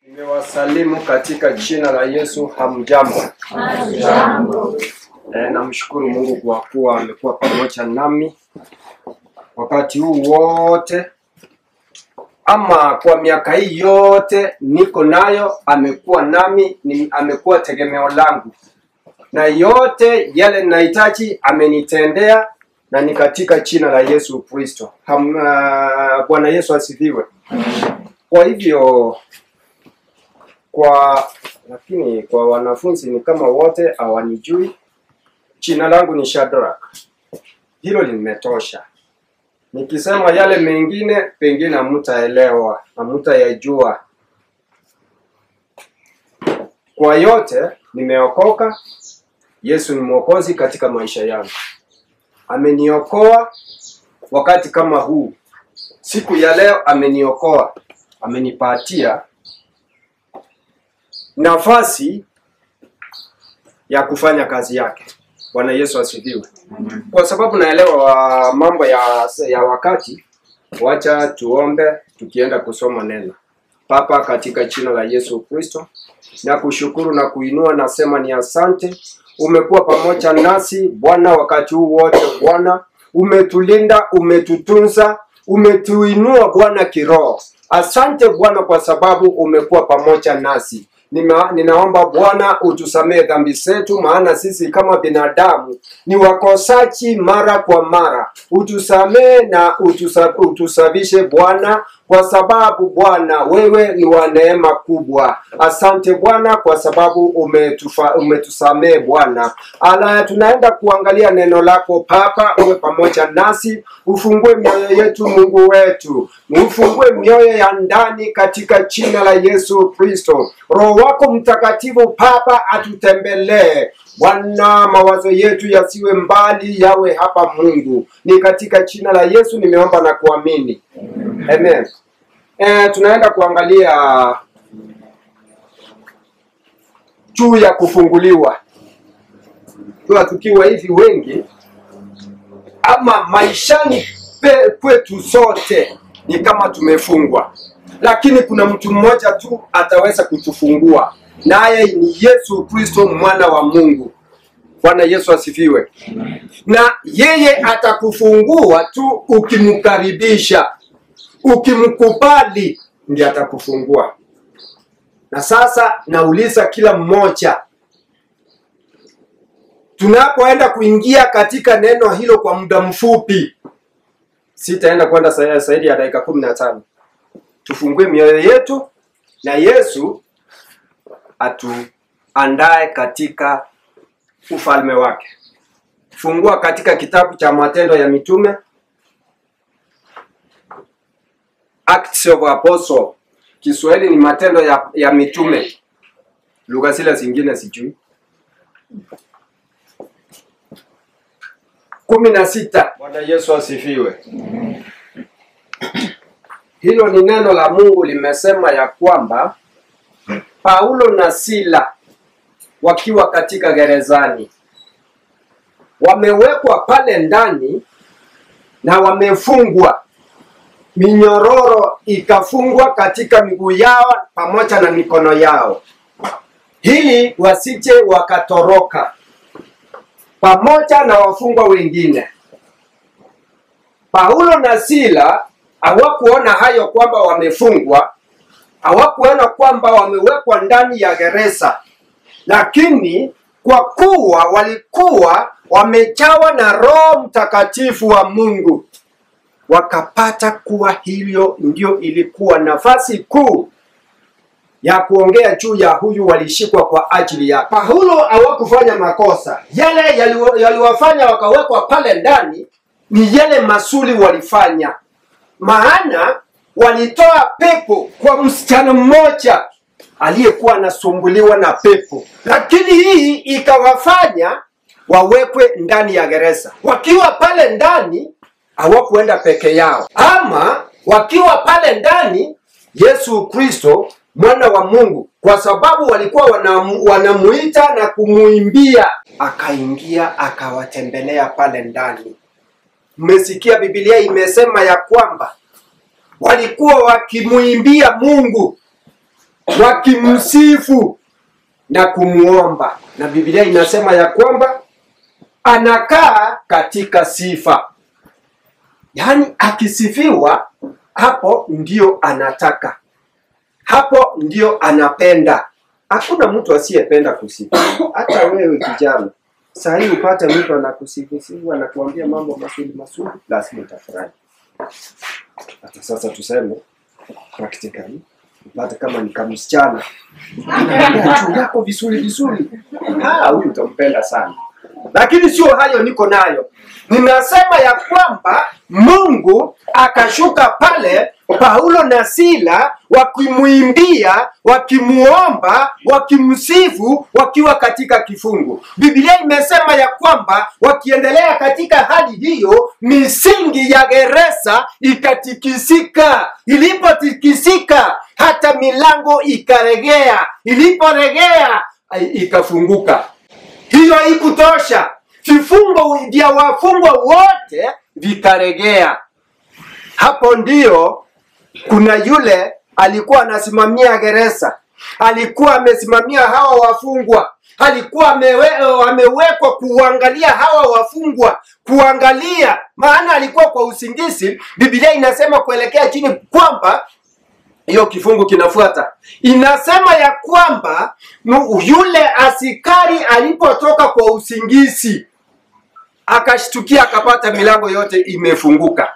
Nimewasalimu katika jina la Yesu. Hamjambo? Hamjambo. Namshukuru Mungu kwa kuwa amekuwa pamoja nami wakati huu wote, ama kwa miaka hii yote niko nayo. Amekuwa nami, amekuwa tegemeo langu, na yote yale ninahitaji amenitendea, na ni katika jina la Yesu Kristo. Bwana Yesu asifiwe. Kwa hivyo lakini kwa wanafunzi ni kama wote hawanijui. Jina langu ni Shadrach. Hilo limetosha. Nikisema yale mengine pengine hamtaelewa, hamtayajua. Kwa yote nimeokoka. Yesu ni Mwokozi katika maisha yangu. Ameniokoa wakati kama huu. Siku ya leo ameniokoa. Amenipatia nafasi ya kufanya kazi yake. Bwana Yesu asifiwe. Kwa sababu naelewa mambo ya wakati, wacha tuombe tukienda kusoma neno. Baba, katika jina la Yesu Kristo, na kushukuru na kuinua, nasema ni asante. Umekuwa pamoja nasi Bwana wakati huu wote. Bwana, umetulinda, umetutunza, umetuinua Bwana kiroho. Asante Bwana kwa sababu umekuwa pamoja nasi. Ninaomba Bwana utusamee dhambi zetu, maana sisi kama binadamu ni wakosaji mara kwa mara. Utusamee na utusabishe Bwana, kwa sababu Bwana wewe ni wa neema kubwa. Asante Bwana kwa sababu umetusamee Bwana. Tunaenda kuangalia neno lako Papa, uwe pamoja nasi. Ufungue mioyo yetu Mungu wetu. Ufungue mioyo ya ndani katika jina la Yesu Kristo. Roho wako Mtakatifu Papa atutembelee. Bwana, mawazo yetu yasiwe mbali, yawe hapa Mungu. Ni katika jina la Yesu nimeomba na kuamini. Amen. Tunaenda kuangalia juu ya kufunguliwa. Tukiwa hivi wengi, ama maishani kwetu sote ni kama tumefungwa. Lakini kuna mtu mmoja tu ataweza kutufungua, naye ni Yesu Kristo, mwana wa Mungu. Bwana Yesu asifiwe. Na yeye atakufungua tu ukimkaribisha, ukimkubali, ndiye atakufungua. Na sasa nauliza kila mmoja, tunapoenda kuingia katika neno hilo kwa muda mfupi, sitaenda kwenda zaidi ya dakika 15. Tufungue mioyo yetu na Yesu atuandae katika ufalme wake. Fungua katika kitabu cha Matendo ya Mitume, Acts of Apostles. Kiswahili ni Matendo ya Mitume. Lugha zile zingine sijui. 16. Bwana Yesu asifiwe. Hilo ni neno la Mungu limesema ya kwamba Paulo na Sila wakiwa katika gerezani, wamewekwa pale ndani na wamefungwa. Minyororo ikafungwa katika miguu yao pamoja na mikono yao, ili wasije wakatoroka pamoja na wafungwa wengine. Paulo na Sila hawakuona hayo kwamba wamefungwa, hawakuona kwamba wamewekwa ndani ya gereza, lakini kwa kuwa walikuwa wamejawa na Roho Mtakatifu wa Mungu, wakapata kuwa hilo ndio ilikuwa nafasi kuu ya kuongea juu ya huyu walishikwa kwa ajili yake. Paulo hawakufanya makosa. Yale yaliwafanya wakawekwa pale ndani ni yale masuli walifanya. Maana walitoa pepo kwa msichana mmoja aliyekuwa anasumbuliwa na pepo. Lakini hii ikawafanya wawekwe ndani ya gereza. Wakiwa pale ndani hawakuenda peke yao. Ama wakiwa pale ndani, Yesu Kristo mwana wa Mungu, kwa sababu walikuwa wanamuita na kumuimbia, akaingia akawatembelea pale ndani. Mmesikia Biblia imesema ya kwamba walikuwa wakimuimbia Mungu wakimsifu na kumuomba. Na Biblia inasema ya kwamba anakaa katika sifa. Yaani akisifiwa, hapo ndio anataka. Hapo ndio anapenda. Hakuna mtu asiyependa kusifiwa. Hata wewe kijana, saa hii upate mtu anakusifu, anakuambia mambo mazuri, lazima utafurahi. Hata sasa tuseme practically, upate kama ni kama msichana, anakuambia yako vizuri. Huyu utampenda sana. Lakini sio hayo niko nayo. Ninasema ya kwamba Mungu akashuka pale, Paulo na Sila wakimuimbia, wakimuomba, wakimsifu, wakiwa katika kifungu. Biblia imesema ya kwamba wakiendelea katika hali hiyo, misingi ya gereza ikatikisika. Ilipotikisika, hata milango ikaregea. Iliporegea, ikafunguka. Hiyo haikutosha. Vifungo vya wafungwa wote vikaregea. Hapo ndio kuna yule alikuwa anasimamia gereza. Alikuwa amesimamia hawa wafungwa. Alikuwa amewekwa kuangalia hawa wafungwa. Kuangalia, maana alikuwa kwa usingizi. Biblia inasema kuelekea chini kwamba hiyo kifungu kinafuata. Inasema ya kwamba yule askari alipotoka kwa usingizi, akashtukia akapata milango yote imefunguka.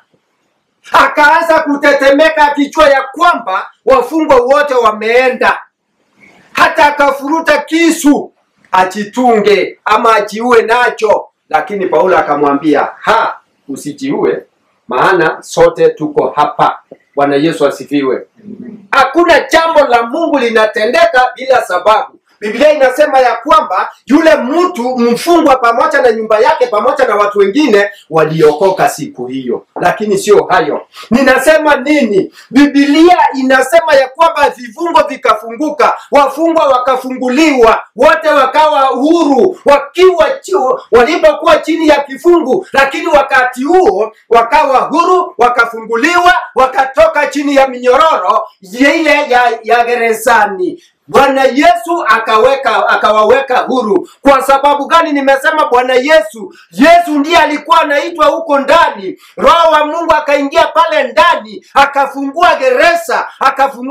Akaanza kutetemeka akijua ya kwamba wafungwa wote wameenda. Hata akafuruta kisu ajitunge ama ajiue nacho. Lakini Paulo akamwambia, usijiue, maana sote tuko hapa. Bwana Yesu asifiwe. Hakuna jambo la Mungu linatendeka bila sababu. Biblia inasema ya kwamba yule mtu mfungwa pamoja na nyumba yake pamoja na watu wengine waliokoka siku hiyo. Lakini sio hayo. Ninasema nini? Biblia inasema ya kwamba vifungo vikafunguka, wafungwa wakafunguliwa, wote wakawa huru, walipokuwa chini ya kifungu, lakini wakati huo wakawa huru, wakafunguliwa, wakatoka chini ya minyororo ile ya gerezani. Bwana Yesu akawaweka huru. Kwa sababu gani nimesema Bwana Yesu? Yesu ndiye alikuwa anaitwa huko ndani. Roho wa Mungu akaingia pale ndani, akafungua gereza,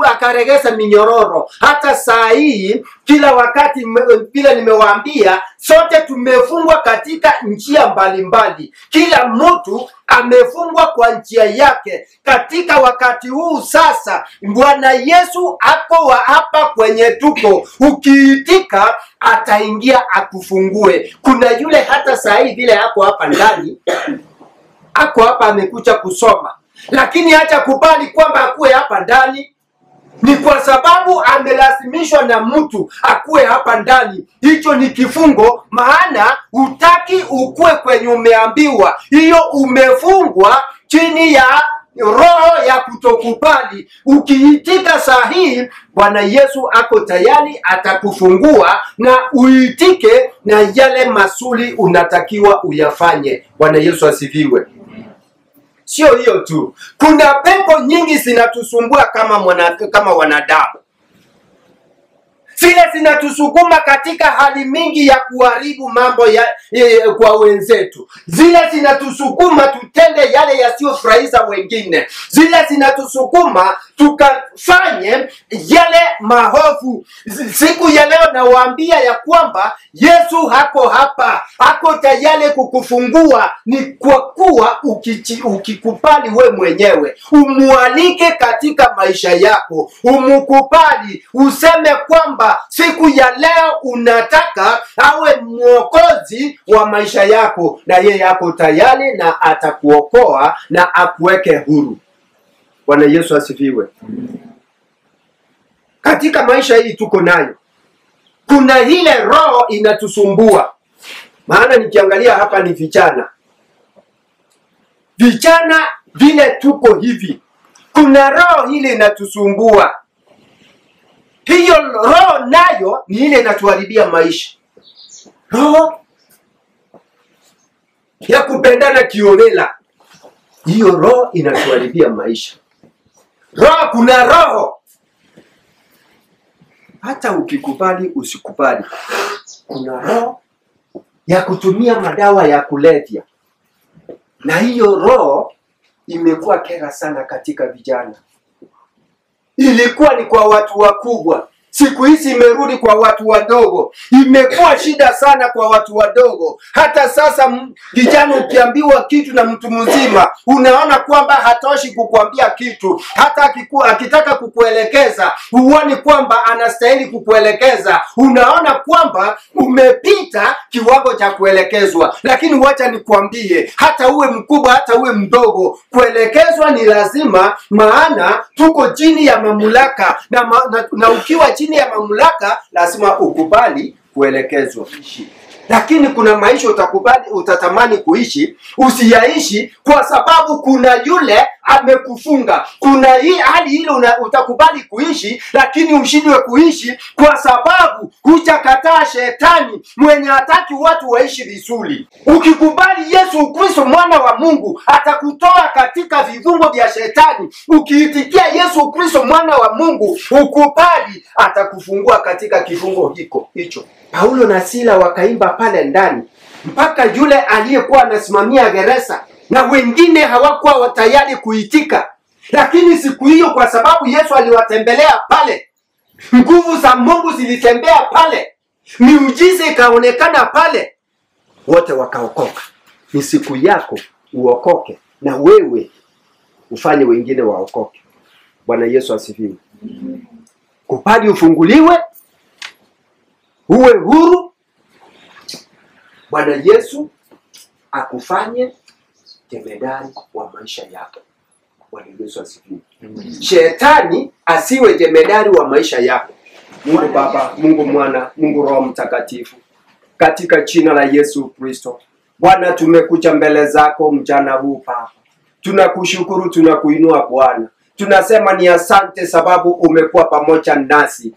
akaregeza minyororo. Hata saa hii kila wakati bila nimewaambia, sote tumefungwa katika njia mbalimbali. Kila mtu amefungwa kwa njia yake. Katika wakati huu sasa, Bwana Yesu ako hapa kwenye tuko. Ukiitika, ataingia akufungue. Kuna yule hata saa hii vile ako hapa ndani, ako hapa amekuja kusoma, lakini haja kubali kwamba akuwe hapa ndani. Ni kwa sababu amelazimishwa na mtu akuwe hapa ndani. Hicho ni kifungo, maana hutaki ukue kwenye umeambiwa. Hiyo umefungwa chini ya roho ya kutokubali. Ukiitika sahihi, Bwana Yesu ako tayari atakufungua na uitike na yale masuli unatakiwa uyafanye. Bwana Yesu asifiwe. Sio hiyo tu. Kuna pepo nyingi zinatusumbua kama wanadamu. Zile zinatusukuma katika hali mingi ya kuharibu mambo kwa wenzetu. Zile zinatusukuma tutende yale yasiyofurahisha wengine. Zile zinatusukuma tukafanye yale mahofu. Siku ya leo nawaambia ya kwamba Yesu hako hapa. Hako tayari kukufungua. Ni kwa kuwa ukikubali we mwenyewe. Umualike katika maisha yako. Umukubali. Useme kwamba siku ya leo unataka awe mwokozi wa maisha yako, na yeye yako tayari na atakuokoa na akuweke huru. Bwana Yesu asifiwe. Katika maisha hii tuko nayo, kuna ile roho inatusumbua. Maana nikiangalia hapa ni vijana vile tuko hivi, kuna roho ile inatusumbua. Hiyo roho nayo ni ile inatuharibia maisha. Roho ya kupendana kiolela, hiyo roho inatuharibia maisha. Kuna roho hata ukikubali usikubali, kuna roho ya kutumia madawa ya kulevya, na hiyo roho imekuwa kera sana katika vijana. Ilikuwa ni kwa watu wakubwa, siku hizi imerudi kwa watu wadogo. Imekuwa shida sana kwa watu wadogo. Hata sasa vijana ukiambiwa kitu na mtu mzima, unaona kwamba hatoshi kukuambia kitu. Hata akitaka kukuelekeza, huoni kwamba anastahili kukuelekeza. Unaona kwamba umepita kiwango cha kuelekezwa. Lakini wacha nikwambie, hata uwe mkubwa, hata uwe mdogo, kuelekezwa ni lazima, maana tuko chini ya mamlaka na ukiwa chini ya mamlaka lazima ukubali kuelekezwa. Lakini kuna maisha utatamani kuishi, usiyaishi kwa sababu kuna yule amekufunga. Kuna hii hali ile utakubali kuishi, lakini ushindwe kuishi kwa sababu hujakataa shetani mwenye hataki watu waishi vizuri. Ukikubali Yesu Kristo mwana wa Mungu, atakutoa katika vifungo vya shetani. Ukiitikia Yesu Kristo mwana wa Mungu, ukubali, atakufungua katika kifungo hicho. Paulo na Sila wakaimba pale ndani mpaka yule aliyekuwa anasimamia gereza na wengine hawakuwa tayari kuitika. Lakini siku hiyo, kwa sababu Yesu aliwatembelea pale, nguvu za Mungu zilitembea pale, miujiza ikaonekana pale, wote wakaokoka. Ni siku yako uokoke, na wewe ufanye wengine waokoke. Bwana Yesu asifiwe. Kupadi ufunguliwe, uwe huru, Bwana Yesu akufanye jemedari wa maisha yako. Bwana Yesu asifiwe. Shetani asiwe jemedari wa maisha yako. Mungu Baba, Mungu Mwana, Mungu Roho Mtakatifu, katika jina la Yesu Kristo, Bwana, tumekuja mbele zako mchana huu Baba. Tunakushukuru, tunakuinua Bwana. Tunasema ni asante sababu umekuwa pamoja nasi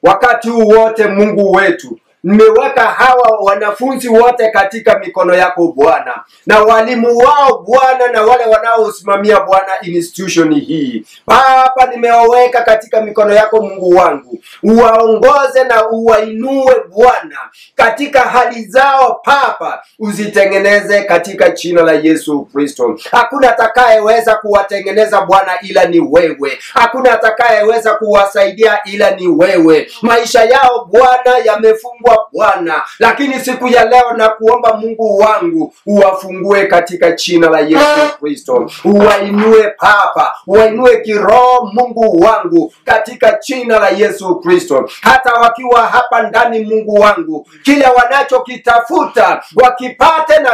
wakati huu wote. Mungu wetu, nimeweka hawa wanafunzi wote katika mikono yako Bwana, na walimu wao Bwana, na wale wanaosimamia Bwana institution hii Baba, nimewaweka katika mikono yako Mungu wangu. Uwaongoze na uwainue Bwana katika hali zao Papa, uzitengeneze katika jina la Yesu Kristo. Hakuna atakayeweza kuwatengeneza Bwana ila ni wewe. Hakuna atakayeweza kuwasaidia ila ni wewe. Maisha yao Bwana yamefungwa Bwana, lakini siku ya leo na kuomba Mungu wangu, uwafungue katika jina la Yesu Kristo. Uwainue Papa, uwainue kiroho Mungu wangu katika jina la Yesu Kristo. Hata wakiwa hapa ndani Mungu wangu, kile wanachokitafuta wakipate na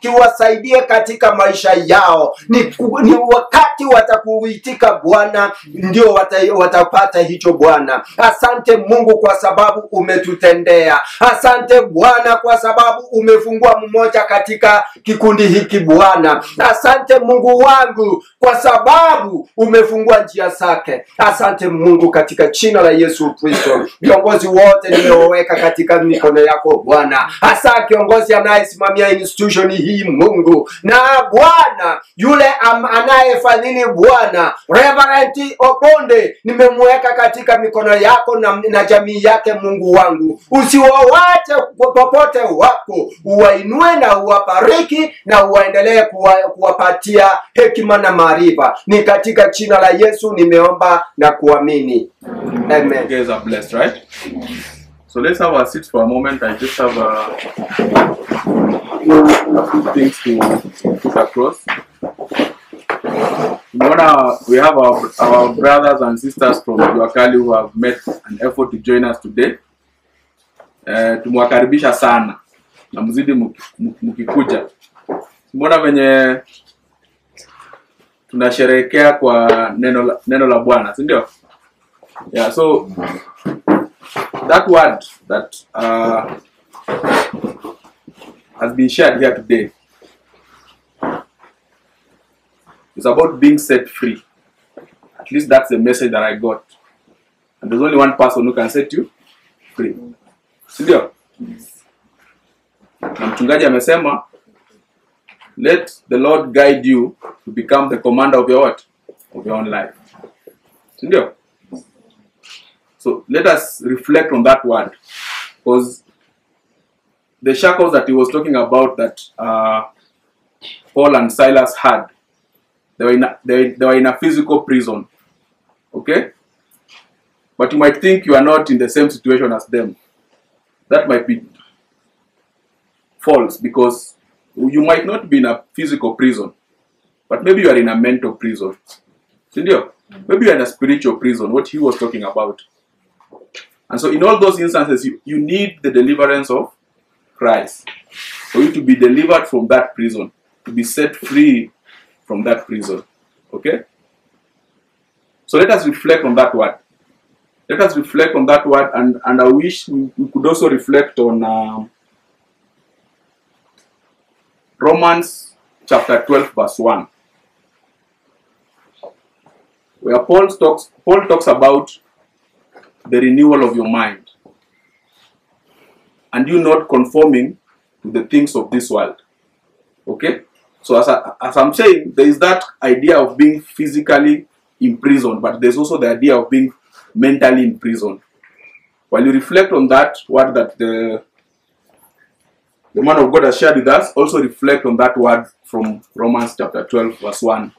kiwasaidie katika maisha yao. Ni wakati watakuitika Bwana, ndio watapata hicho Bwana. Asante Mungu kwa sababu umetutendea. Asante Bwana kwa sababu umefungua mmoja katika kikundi hiki Bwana. Asante Mungu wangu kwa sababu umefungua njia zake. Asante Mungu katika jina la Yesu Kristo. Viongozi wote nimewaweka katika mikono yako Bwana. Hasa kiongozi anayesimamia institution hii Mungu, na Bwana yule anayefadhili Bwana, Reverend Oponde, nimemweka katika mikono yako na jamii yake Mungu wangu. Usiwawache popote wako, uwainue na uwabariki na uwaendelee kuwapatia hekima na maarifa. Ni katika jina la Yesu nimeomba na kuamini. Amen. You guys are blessed, right? So let's have a seat for a moment. I just have a few things to put across. We have our brothers and sisters from Juakali who have made an effort to join us today. Tumwakaribisha sana na mzidi mkikuja. Mbona venye tunasherehekea kwa neno la Bwana, si ndio? Yeah, so that word that has been shared here today is about being set free. At least that's the message that I got. And there's only one person who can set you free. Sindio? Na mchungaji amesema, let the Lord guide you to become the commander of your what? Of your own life. Sindio? So let us reflect on that word, because the shackles that he was talking about that Paul and Silas had, they were in a physical prison. Okay? But you might think you are not in the same situation as them. That might be false, because you might not be in a physical prison, but maybe you are in a mental prison. Sindio? Maybe you are in a spiritual prison, what he was talking about. And so in all those instances, you need the deliverance of Christ for you to be delivered from that prison, to be set free from that prison. Okay? So let us reflect on that word. Let us reflect on that word, and I wish we could also reflect on Romans chapter 12 verse 1, where Paul talks about the renewal of your mind and you not conforming to the things of this world. Okay? So as I'm saying, there is that idea of being physically imprisoned, but there's also the idea of being mentally in prison. While you reflect on that word that the man of God has shared with us, also reflect on that word from Romans chapter 12 verse 1.